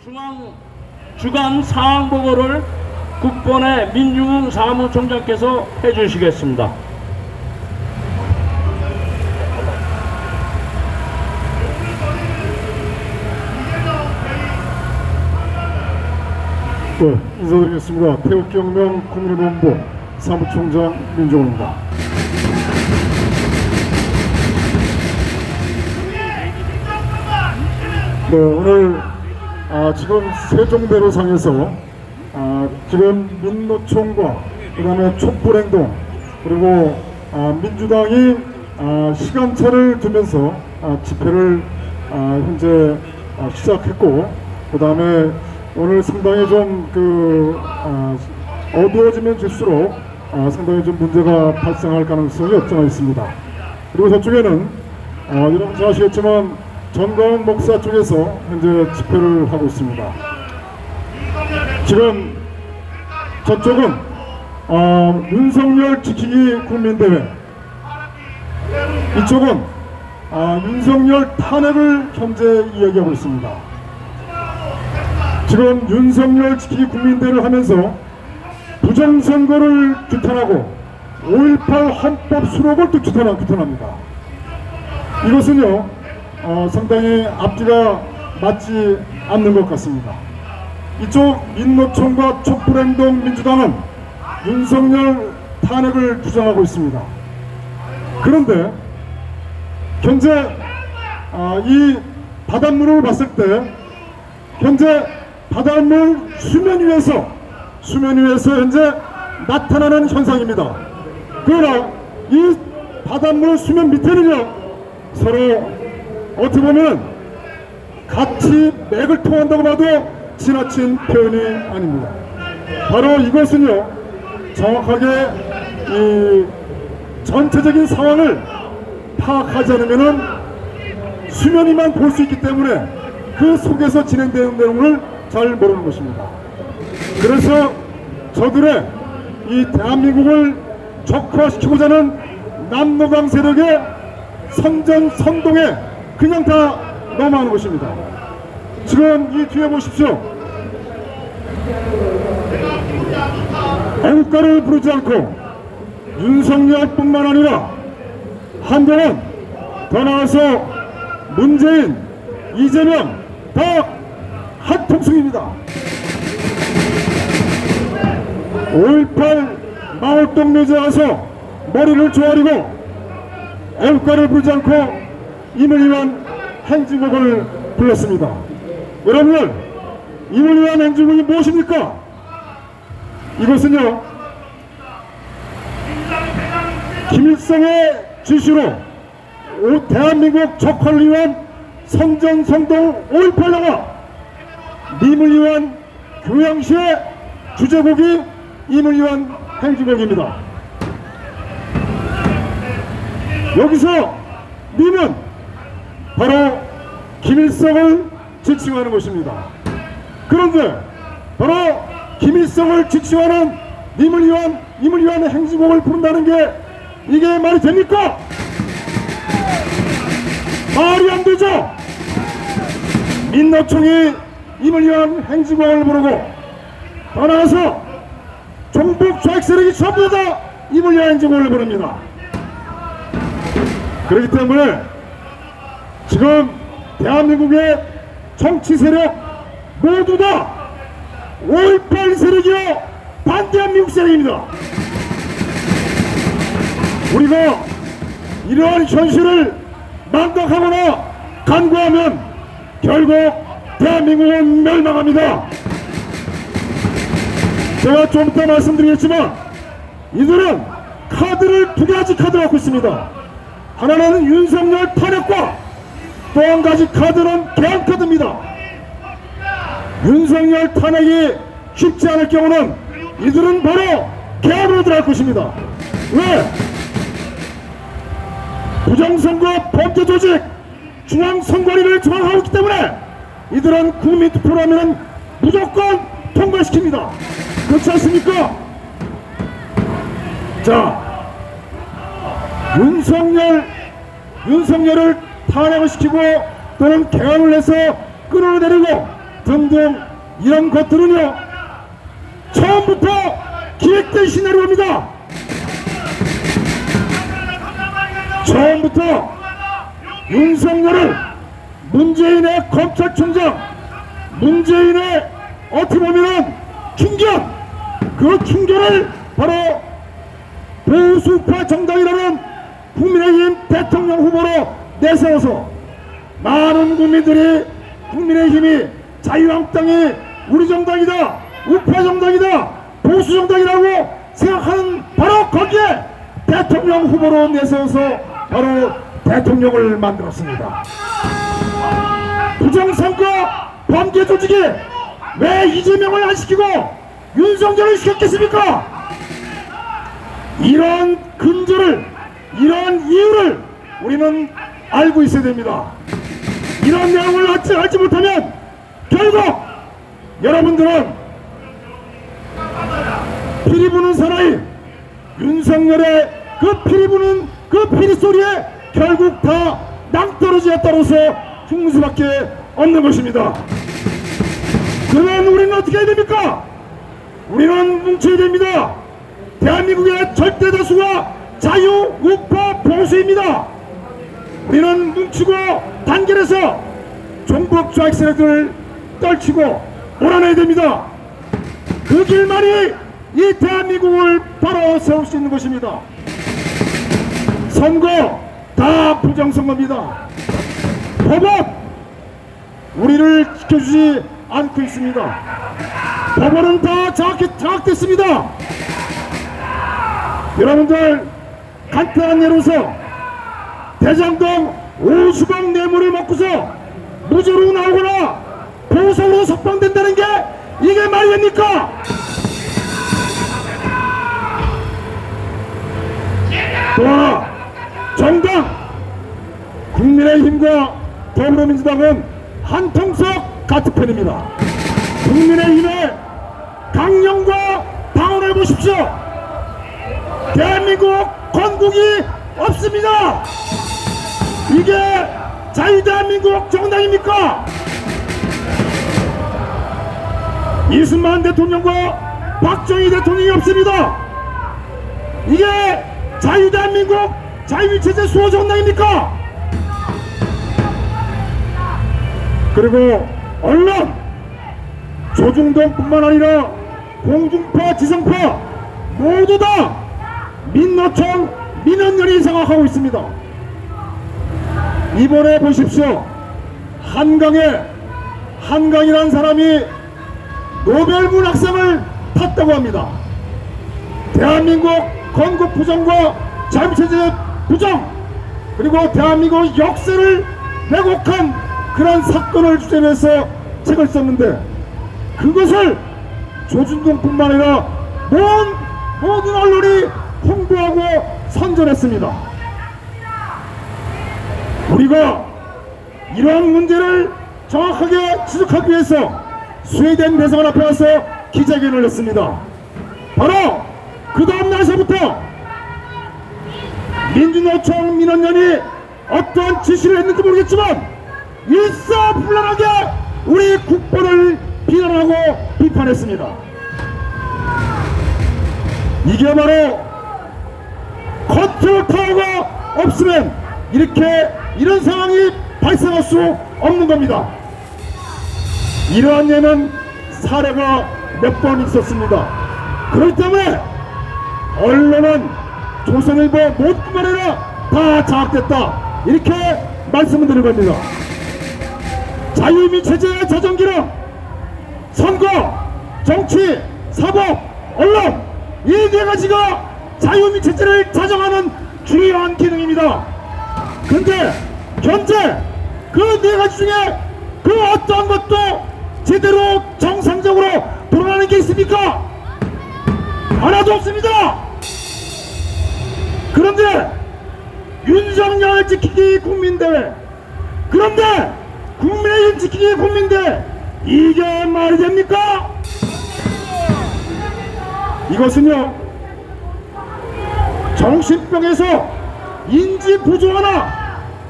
중앙 주간 상황 보고를 국본의 민중흥 사무총장께서 해주시겠습니다. 네, 인사드리겠습니다. 태극경명 국민운동본부 사무총장 민종훈입니다. 네, 오늘 지금 세종대로상에서 지금 민노총과 그 다음에 촛불행동 그리고 민주당이 시간차를 두면서 집회를 현재 시작했고, 그 다음에 오늘 상당히 좀 어두워지면 질수록 상당히 좀 문제가 발생할 가능성이 없지 않아 있습니다. 그리고 저쪽에는 여러분 잘 아시겠지만 전광훈 목사 쪽에서 현재 집회를 하고 있습니다. 지금 저쪽은 윤석열 지키기 국민대회, 이쪽은 윤석열 탄핵을 현재 이야기하고 있습니다. 지금 윤석열 지키기 국민대회를 하면서 부정선거를 규탄하고 5.18 헌법 수록을 또 규탄합니다. 이것은요 상당히 앞뒤가 맞지 않는 것 같습니다. 이쪽 민노총과 촛불행동 민주당은 윤석열 탄핵을 주장하고 있습니다. 그런데 현재 이 바닷물을 봤을 때 현재 바닷물 수면 위에서 현재 나타나는 현상입니다. 그러나 이 바닷물 수면 밑에는요 서로 어떻게 보면 같이 맥을 통한다고 봐도 지나친 표현이 아닙니다. 바로 이것은요 정확하게 이 전체적인 상황을 파악하지 않으면은 수면 위만 볼 수 있기 때문에 그 속에서 진행되는 내용을 잘 모르는 것입니다. 그래서 저들의 이 대한민국을 적화시키고자 하는 남노당 세력의 선전선동에 그냥 다 넘어가는 것입니다. 지금 이 뒤에 보십시오. 애국가를 부르지 않고 윤석열뿐만 아니라 한동훈, 더 나아가서 문재인, 이재명 다 한통속입니다. 5.18 마을동 묘지에 가서 머리를 조아리고 애국가를 부르지 않고 임을 위한 행진곡을 불렀습니다. 여러분들, 임을 위한 행진곡이 무엇입니까? 이것은요 김일성의 지시로 대한민국 적화를 위한 선전선동 5.18나가 님을 위한 교양시의 주제곡이 임을 위한 행진곡입니다. 여기서 님은 바로 김일성을 지칭하는 것입니다. 그런데 바로 김일성을 지칭하는 임을 위한 행진곡을 부른다는 게 이게 말이 됩니까? 말이 안 되죠. 민노총이 임을 위한 행진곡을 부르고 더 나아가서 종북 좌익 세력이 전부 다 임을 위한 행진곡을 부릅니다. 그렇기 때문에 지금 대한민국의 정치 세력 모두 다 5.18 세력이요 반대한 미국 세력입니다. 우리가 이러한 현실을 망각하거나 간과하면 결국 대한민국은 멸망합니다. 제가 좀 이따 말씀드리겠지만 이들은 카드를 두 가지 카드를 갖고 있습니다. 하나는 윤석열 탄핵과 또 한 가지 카드는 개헌 카드입니다. 윤석열 탄핵이 쉽지 않을 경우는 이들은 바로 개헌으로 들어갈 것입니다. 왜? 부정선거 범죄 조직 중앙선관위를 조항하고 있기 때문에 이들은 국민투표로 하면 무조건 통과시킵니다. 그렇지 않습니까? 자, 윤석열을 탄핵을 시키고 또는 개헌을 해서 끌어내리고 등등 이런 것들은요 처음부터 기획된 시나리오입니다. 처음부터 윤석열을 문재인의 검찰총장, 문재인의 어떻게 보면은 충견, 그 충견을 바로 보수파 정당이라는 국민의힘 대통령 후보로 내세워서 많은 국민들이 국민의힘이 자유한국당이 우리 정당이다, 우파 정당이다, 보수 정당이라고 생각하는 바로 거기에 대통령 후보로 내세워서 바로 대통령을 만들었습니다. 부정선거 범죄 조직이 왜 이재명을 안 시키고 윤석열을 시켰겠습니까? 이런 근저를, 이런 이유를 우리는 알고 있어야 됩니다. 이런 내용을 알지 못하면 결국 여러분들은 피리 부는 사나이 윤석열의 그 피리 부는 그 피리 소리에 결국 다 낭떠러지에 따라서 죽는 수밖에 없는 것입니다. 그러면 우리는 어떻게 해야 됩니까? 우리는 뭉쳐야 됩니다. 대한민국의 절대 다수가 자유, 우파, 보수입니다. 우리는 뭉치고 단결해서 종북 좌익 세력들을 떨치고 몰아내야 됩니다. 그 길만이 이 대한민국을 바로 세울 수 있는 것입니다. 선거 다 부정선거입니다. 법원 우리를 지켜주지 않고 있습니다. 법원은 다 장악됐습니다. 여러분들 간단한 예로서 대장동 50억 뇌물을 먹고서 무죄로 나오거나 보석으로 석방된다는 게 이게 말이 됩니까? 또 하나 정당 국민의힘과 더불어민주당은 한통속 같은 편입니다. 국민의힘의 강령과 방언을 보십시오. 대한민국 건국이 없습니다. 이게 자유대한민국 정당입니까? 이승만 대통령과 박정희 대통령이 없습니다. 이게 자유대한민국 자유체제 수호 정당입니까? 그리고 언론 조중동뿐만 아니라 공중파, 지상파 모두 다 민노총, 민원연이 장악하고 있습니다. 이번에 보십시오. 한강이라는 사람이 노벨문학상을 탔다고 합니다. 대한민국 건국 부정과 자유체제 부정, 그리고 대한민국 역사를 왜곡한 그런 사건을 주제로해서 책을 썼는데 그것을 조중동뿐만 아니라 모든 언론이 홍보하고 선전했습니다. 우리가 이러한 문제를 정확하게 지적하기 위해서 스웨덴 대사관 앞에 와서 기자회견을 했습니다. 바로 그 다음 날서부터 민주노총 민원연이 어떠한 지시를 했는지 모르겠지만 일사불란하게 우리 국보를 비난하고 비판했습니다. 이게 바로 컨트롤 타워가 없으면 이런 상황이 발생할 수 없는 겁니다. 이러한 예는 사례가 몇 번 있었습니다. 그렇기 때문에 언론은 조선일보 모두뿐만 아니라 다 장악됐다, 이렇게 말씀을 드린 겁니다. 자유 및 체제의 자정기능, 선거, 정치, 사법, 언론, 이 네 가지가 자유 및 체제를 자정하는 중요한 기능입니다. 그런데 현재 그 네 가지 중에 그 어떠한 것도 제대로 정상적으로 돌아가는 게 있습니까? 하나도 없습니다. 그런데 윤석열 지키기 국민대회, 그런데 국민의힘 지키기 국민대회, 이게 말이 됩니까? 이것은요 정신병에서 인지 부조화나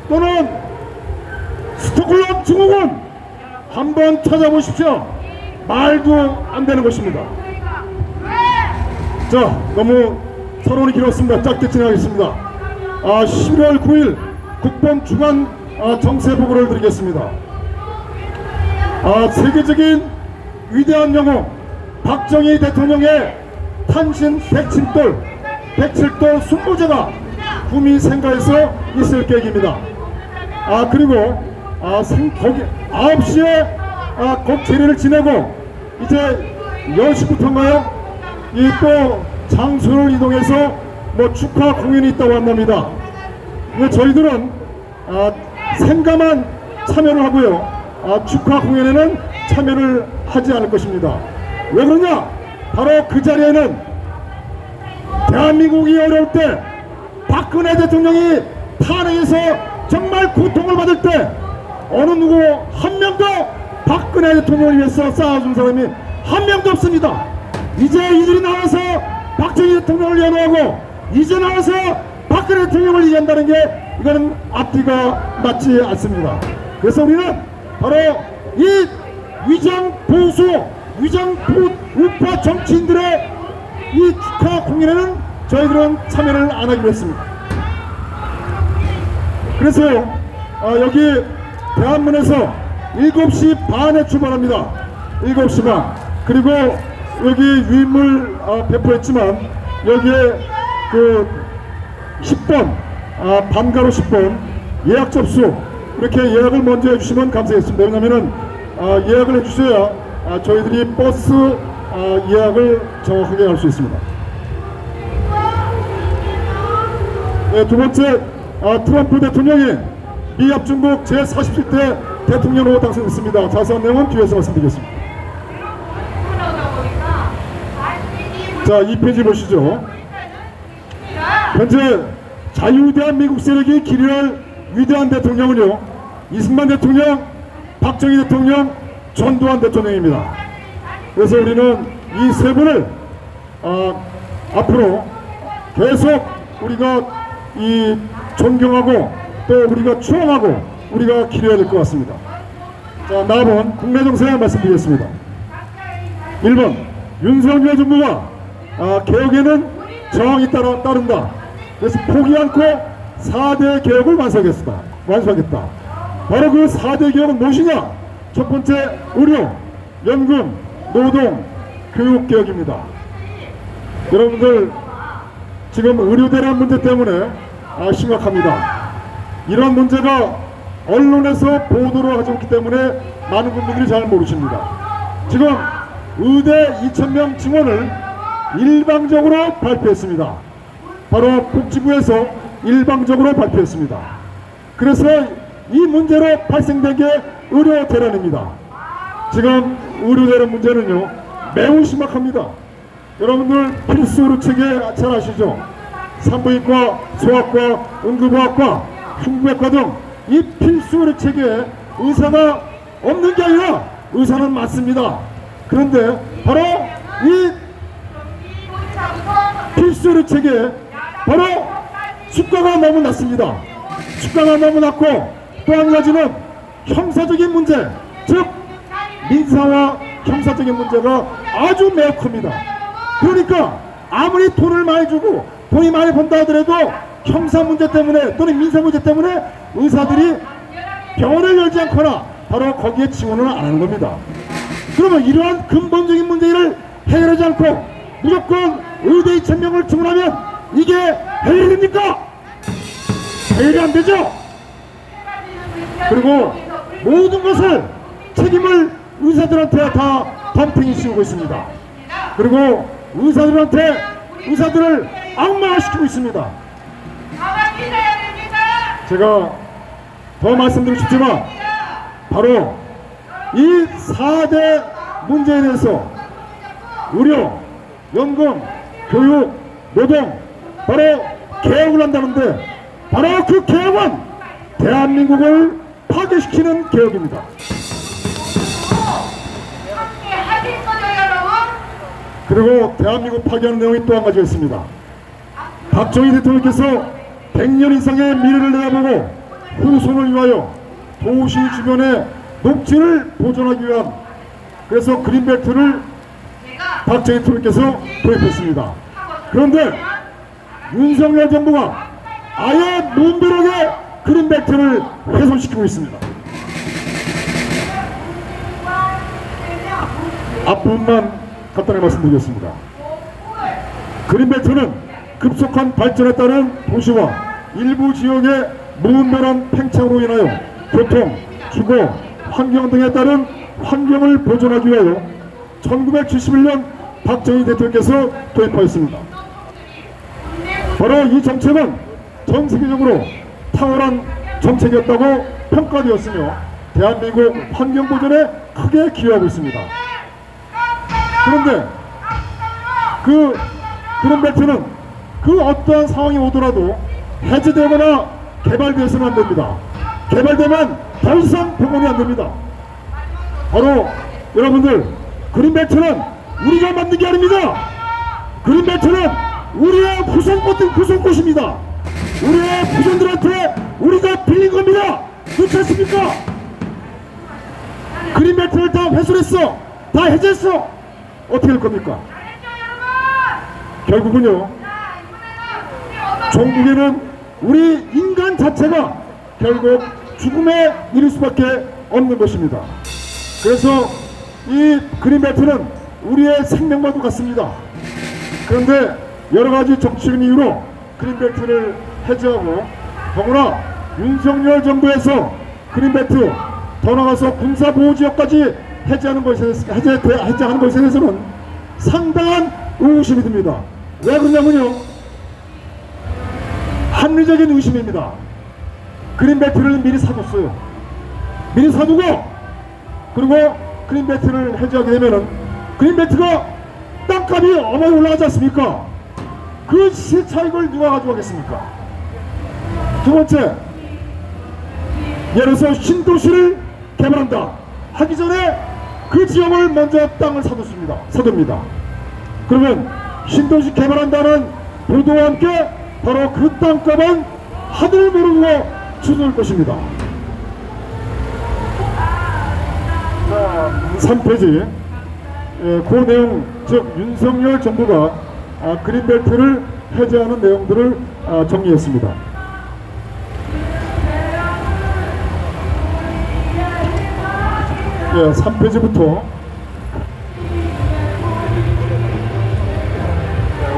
또는 스톡홀름 증후군, 한번 찾아보십시오. 말도 안 되는 것입니다. 자, 너무 서론이 길었습니다. 짧게 진행하겠습니다. 11월 9일 국번 주간 정세 보고를 드리겠습니다. 세계적인 위대한 영웅 박정희 대통령의 탄신 107돌 순모제가 구미 생가에서 있을 계획입니다. 그리고 거기 9시에 곧 제례를 지내고 이제 10시부터인가요? 이 또 장소를 이동해서 뭐 축하 공연이 있다고 한답니다. 저희들은 생가만 참여를 하고요. 축하 공연에는 참여를 하지 않을 것입니다. 왜 그러냐? 바로 그 자리에는 대한민국이 어려울 때 박근혜 대통령이 탄핵에서 정말 고통을 받을 때 어느 누구 한 명도 박근혜 대통령을 위해서 싸워준 사람이 한 명도 없습니다. 이제 이들이 나와서 박정희 대통령을 연호하고 이제 나와서 박근혜 대통령을 얘기한다는 게 이거는 앞뒤가 맞지 않습니다. 그래서 우리는 바로 이 위장 보수, 위장 우파 정치인들의 이 축하 공연에는 저희들은 참여를 안 하기로 했습니다. 그래서요, 여기 대한문에서 7시 반에 출발합니다. 7시 반. 그리고 여기 유인물 배포했지만 여기에 그 10번, 반가로 10번 예약 접수 이렇게 예약을 먼저 해주시면 감사하겠습니다. 왜냐하면 예약을 해주셔야 저희들이 버스 예약을 정확하게 할 수 있습니다. 네, 두 번째, 트럼프 대통령이 미합 중국 제47대 대통령으로 당선됐습니다. 자세한 내용은 뒤에서 말씀드리겠습니다. 자, 2페이지 보시죠. 현재 자유대한 미국 세력이 기리할 위대한 대통령은요, 이승만 대통령, 박정희 대통령, 전두환 대통령입니다. 그래서 우리는 이 세 분을 앞으로 계속 우리가 이 존경하고 또 우리가 추앙하고 우리가 기려야 될 것 같습니다. 자, 다음은 국내 정세 말씀드리겠습니다. 1번 윤석열 정부가 개혁에는 저항이 따른다. 그래서 포기 않고 4대 개혁을 완수하겠다. 바로 그 4대 개혁은 무엇이냐? 첫 번째, 의료, 연금, 노동, 교육 개혁입니다. 여러분들 지금 의료 대란 문제 때문에 심각합니다. 이런 문제가 언론에서 보도를 하지 않기 때문에 많은 분들이 잘 모르십니다. 지금 의대 2,000명 증원을 일방적으로 발표했습니다. 바로 복지부에서 일방적으로 발표했습니다. 그래서 이 문제로 발생된 게 의료 대란입니다. 지금 의료 대란 문제는요, 매우 심각합니다. 여러분들 필수 의료체계 잘 아시죠? 산부인과, 소아과, 응급의학과, 흉부외과 등 이 필수 의료체계에 의사가 없는 게 아니라 의사는 많습니다. 그런데 바로 이 필수 의료체계에 바로 수가가 너무 낮습니다. 수가가 너무 낮고 또 한 가지는 형사적인 문제, 즉 민사와 형사적인 문제가 아주 매우 큽니다. 그러니까 아무리 돈을 많이 주고 돈이 많이 번다 하더라도 형사 문제 때문에 또는 민사 문제 때문에 의사들이 병원을 열지 않거나 바로 거기에 지원을 안 하는 겁니다. 그러면 이러한 근본적인 문제를 해결하지 않고 무조건 의대 2,000명을 증원하면 이게 해결이 됩니까? 해결이 안 되죠? 그리고 모든 것을 책임을 의사들한테 다 덤핑이 씌우고 있습니다. 그리고 의사들을 악마화시키고 있습니다. 제가 더 말씀드리고 싶지만 바로 이 4대 문제에 대해서 의료, 연금, 교육, 노동 바로 개혁을 한다는데 바로 그 개혁은 대한민국을 파괴시키는 개혁입니다. 그리고 대한민국 파괴하는 내용이 또 한 가지가 있습니다. 박정희 대통령께서 100년 이상의 미래를 내다보고 후손을 위하여 도시 주변에 녹지를 보존하기 위한 그래서 그린벨트를 박정희 대통령께서 도입했습니다. 그런데 윤석열 정부가 아예 문드러게 그린벨트를 훼손시키고 있습니다. 앞부분만 간단히 말씀드리겠습니다. 그린벨트는 급속한 발전에 따른 도시와 일부 지역의 무분별한 팽창으로 인하여 교통, 주거, 환경 등에 따른 환경을 보존하기 위하여 1971년 박정희 대통령께서 도입하였습니다. 바로 이 정책은 전 세계적으로 탁월한 정책이었다고 평가되었으며 대한민국 환경 보존에 크게 기여하고 있습니다. 그런데 그린벨트는 그 어떠한 상황이 오더라도 해제되거나 개발되어서는 안 됩니다. 개발되면 더 이상 복원이 안 됩니다. 바로 여러분들, 그린벨트는 우리가 만든 게 아닙니다. 그린벨트는 우리의 후손꽃입니다. 우리의 후손들한테 우리가 빌린 겁니다. 그렇지 않습니까? 그린벨트를 다 훼손했어. 다 해제했어. 어떻게 할 겁니까? 결국은요, 종국에는 우리 인간 자체가 결국 죽음에 이를 수밖에 없는 것입니다. 그래서 이 그린벨트는 우리의 생명과도 같습니다. 그런데 여러가지 정치적인 이유로 그린벨트를 해제하고, 더구나 윤석열 정부에서 그린벨트 더 나가서 군사보호지역까지 해제하는 것에 대해서는 상당한 의구심이 듭니다. 왜 그러냐면요, 합리적인 의심입니다. 그린벨트를 미리 사뒀어요. 미리 사두고, 그리고 그린벨트를 해제하게 되면은 그린벨트가 땅값이 어마어마하게 올라가지 않습니까? 그 시차익을 누가 가져가겠습니까? 두 번째, 예를 들어서 신도시를 개발한다 하기 전에 그 지역을 먼저 땅을 사둡니다. 그러면 신도시 개발한다는 보도와 함께 바로 그 땅값은 하늘 무르고 추돌 것입니다. 자, 3페이지. 그 내용, 즉 윤석열 정부가 그린벨트를 해제하는 내용들을 정리했습니다. 3페이지부터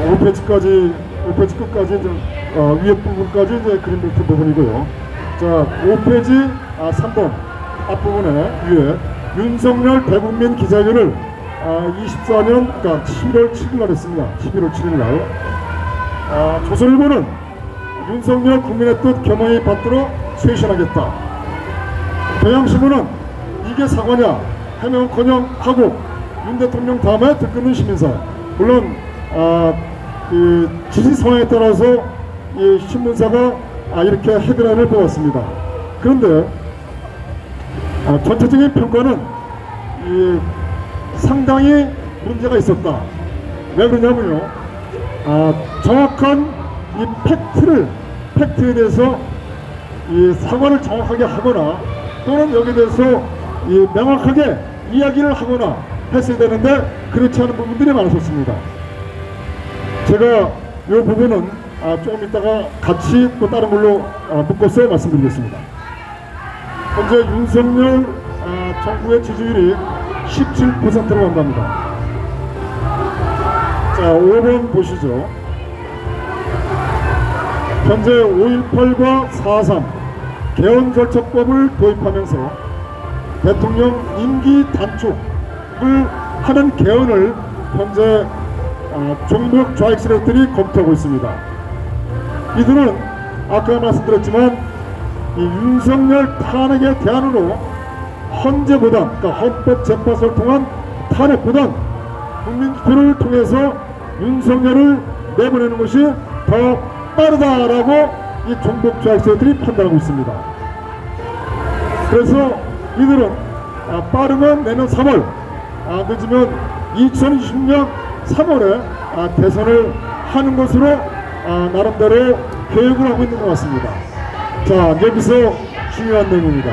5페이지 끝까지 위에 부분까지 이제 그린벨트 부분이고요. 자, 5페이지 3번 앞부분에 위에 윤석열 대국민 기자회견을 24년 그러니까 11월 7일 날 했습니다. 11월 7일 날 조선일보는 윤석열 국민의 뜻 겸허히 받들어 쇄신하겠다. 경향신문은 이게 사과냐 해명커녕 하고 윤 대통령 다음에 들끓는 시민사. 물론 그 지지 상황에 따라서 이 신문사가 이렇게 헤드라인을 뽑았습니다. 그런데 전체적인 평가는 상당히 문제가 있었다. 왜 그러냐면요, 정확한 이 팩트에 대해서 이 사과를 정확하게 하거나 또는 여기에 대해서 명확하게 이야기를 하거나 했어야 되는데 그렇지 않은 부분들이 많았었습니다. 제가 이 부분은 조금 있다가 같이 또 다른 걸로 묶어서 말씀드리겠습니다. 현재 윤석열 정부의 지지율이 17%로 간답니다. 자, 5번 보시죠. 현재 5.18과 4.3 개헌절차법을 도입하면서 대통령 임기 단축을 하는 개헌을 현재 종북 좌익 세력들이 검토하고 있습니다. 이들은 아까 말씀드렸지만 이 윤석열 탄핵의 대안으로 헌재보다, 그러니까 헌법재판소를 통한 탄핵보다 국민투표를 통해서 윤석열을 내보내는 것이 더 빠르다라고 이 종북 좌익 세력들이 판단하고 있습니다. 그래서 이들은 빠르면 내년 3월, 늦으면 2020년 3월에 대선을 하는 것으로 나름대로 계획을 하고 있는 것 같습니다. 자, 여기서 중요한 내용입니다.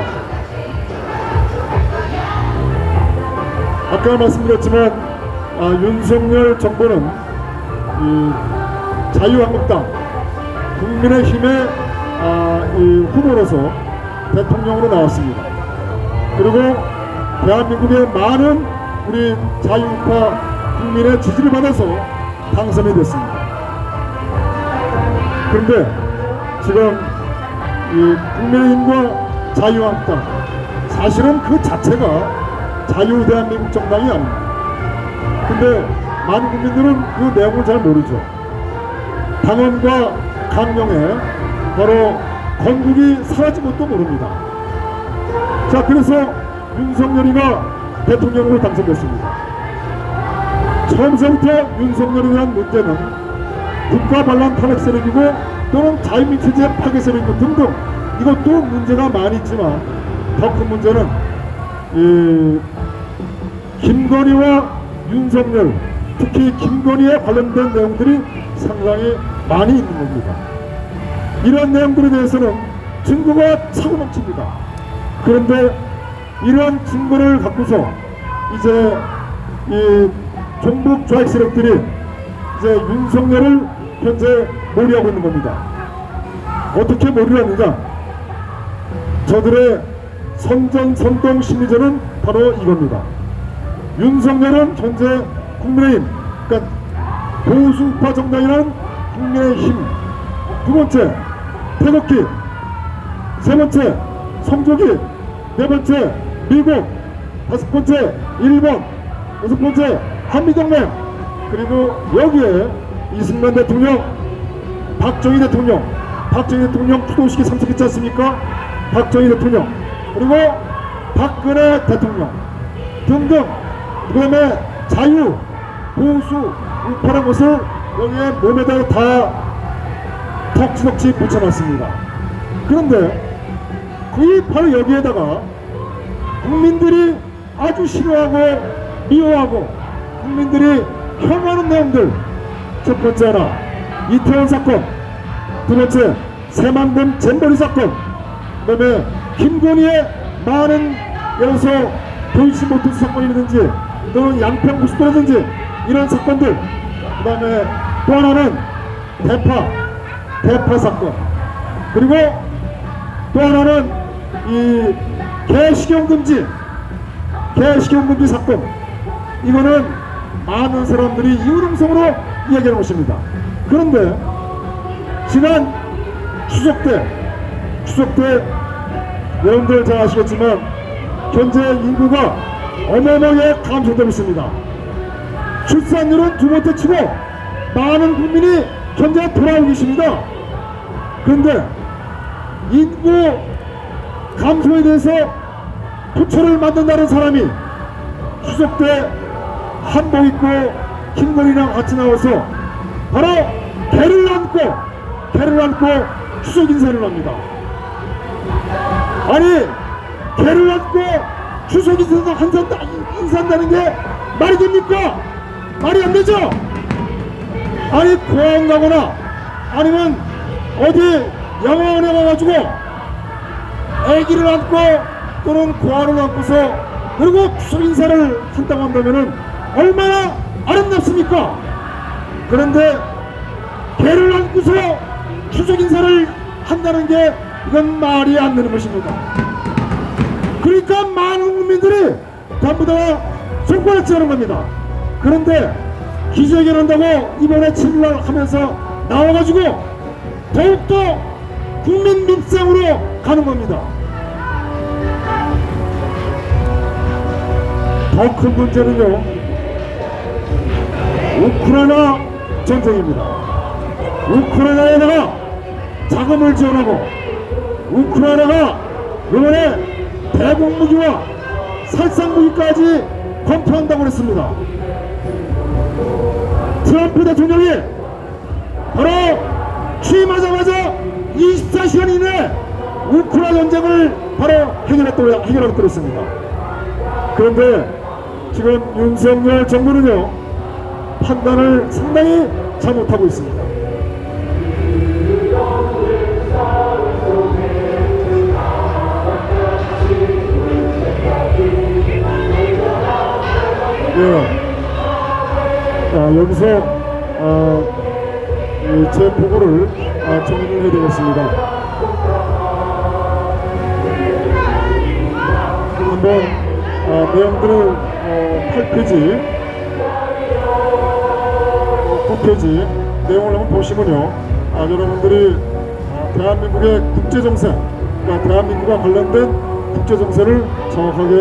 아까 말씀드렸지만 윤석열 정부는 이 자유한국당 국민의힘의 이 후보로서 대통령으로 나왔습니다. 그리고 대한민국의 많은 우리 자유우파 국민의 지지를 받아서 당선이 됐습니다. 그런데 지금 이 국민의힘과 자유한국당, 사실은 그 자체가 자유대한민국 정당이 아닙니다. 근데 많은 국민들은 그 내용을 잘 모르죠. 당원과 강령에 바로 건국이 사라진 것도 모릅니다. 자, 그래서 윤석열이가 대통령으로 당선됐습니다. 처음부터 윤석열에 대한 문제는 국가 반란 탄핵 세력이고 또는 자유민주주의 파괴 세력이고 등등, 이것도 문제가 많이 있지만 더 큰 문제는 이 김건희와 윤석열, 특히 김건희에 관련된 내용들이 상당히 많이 있는 겁니다. 이런 내용들에 대해서는 증거가 차고 넘칩니다. 그런데 이런 증거를 갖고서 이제 이 종북 좌익 세력들이 이제 윤석열을 현재 몰이하고 있는 겁니다. 어떻게 몰이를 하느냐? 저들의 선전, 심리전은 바로 이겁니다. 윤석열은 현재 국민의힘, 그러니까 보수우파 정당이라는 국민의힘, 두 번째 태극기, 세 번째 성조기, 네 번째 미국, 다섯 번째 일본, 여섯 번째 한미동맹, 그리고 여기에 이승만 대통령, 박정희 대통령 추도식에 참석했지 않습니까? 박정희 대통령, 그리고 박근혜 대통령 등등, 그 다음에 자유, 보수, 우파라는 것을 여기에 몸에다 다 덕지덕지 붙여놨습니다. 그런데 그 바로 여기에다가 국민들이 아주 싫어하고 미워하고 국민들이 혐오하는 내용들, 첫 번째 하나 이태원 사건, 두 번째 새만금 잼버리 사건, 그 다음에 김건희의 많은 여기서 도이치 모터스 사건이라든지 또는 양평고속도로라든지 이런 사건들, 그 다음에 또 하나는 대파 사건, 그리고 또 하나는 이 개식용 금지 사건, 이거는 많은 사람들이 이유름성으로 이야기하는 것입니다. 그런데 지난 추석 때 여러분들 잘 아시겠지만 현재 인구가 어마어마하게 감소되고 있습니다. 출산율은 두 번째 치고 많은 국민이 현재 돌아오고 계십니다. 그런데 인구 감소에 대해서 부처를 만든다는 사람이 추석 때 한복 입고 김건희랑 같이 나와서 바로 개를 안고 추석 인사를 합니다. 아니, 개를 안고 추석 인사한다는 게 말이 됩니까? 말이 안 되죠? 아니, 공항 가거나 아니면 어디 영화관에 가가지고 애기를 안고 또는 고아를 안고서 그리고 추석 인사를 한다고 한다면은 얼마나 아름답습니까? 그런데 개를 안고서 추석 인사를 한다는 게 이건 말이 안 되는 것입니다. 그러니까 많은 국민들이 전부 다 정권을 치는 겁니다. 그런데 기자회견한다고 이번에 질문을 하면서 나와가지고 더욱더 국민 밉상으로 가는 겁니다. 더 큰 문제는요, 우크라이나 전쟁입니다. 우크라이나에다가 자금을 지원하고 우크라이나가 이번에 대공무기와 살상무기까지 검토한다고 그랬습니다. 트럼프 대통령이 바로 취임하자마자 24시간 이내에 우크라이나 전쟁을 바로 해결하도록 그랬습니다. 그런데 지금 윤석열 정부는요, 판단을 상당히 잘못하고 있습니다. 여기서 제 보고를 정리를 해야 되겠습니다. 한번 내용들을 8페이지, 9페이지 내용을 한번 보시면요, 여러분들이 대한민국의 국제정세, 그러니까 대한민국과 관련된 국제정세를 정확하게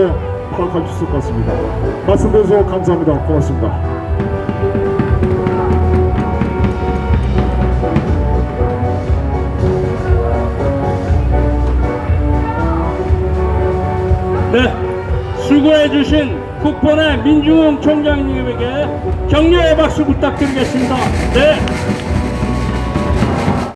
파악할 수 있을 것 같습니다. 말씀드려서 감사합니다. 고맙습니다. 네, 수고해주신 국본의 민중흥 총장님에게 격려의 박수 부탁드리겠습니다. 네.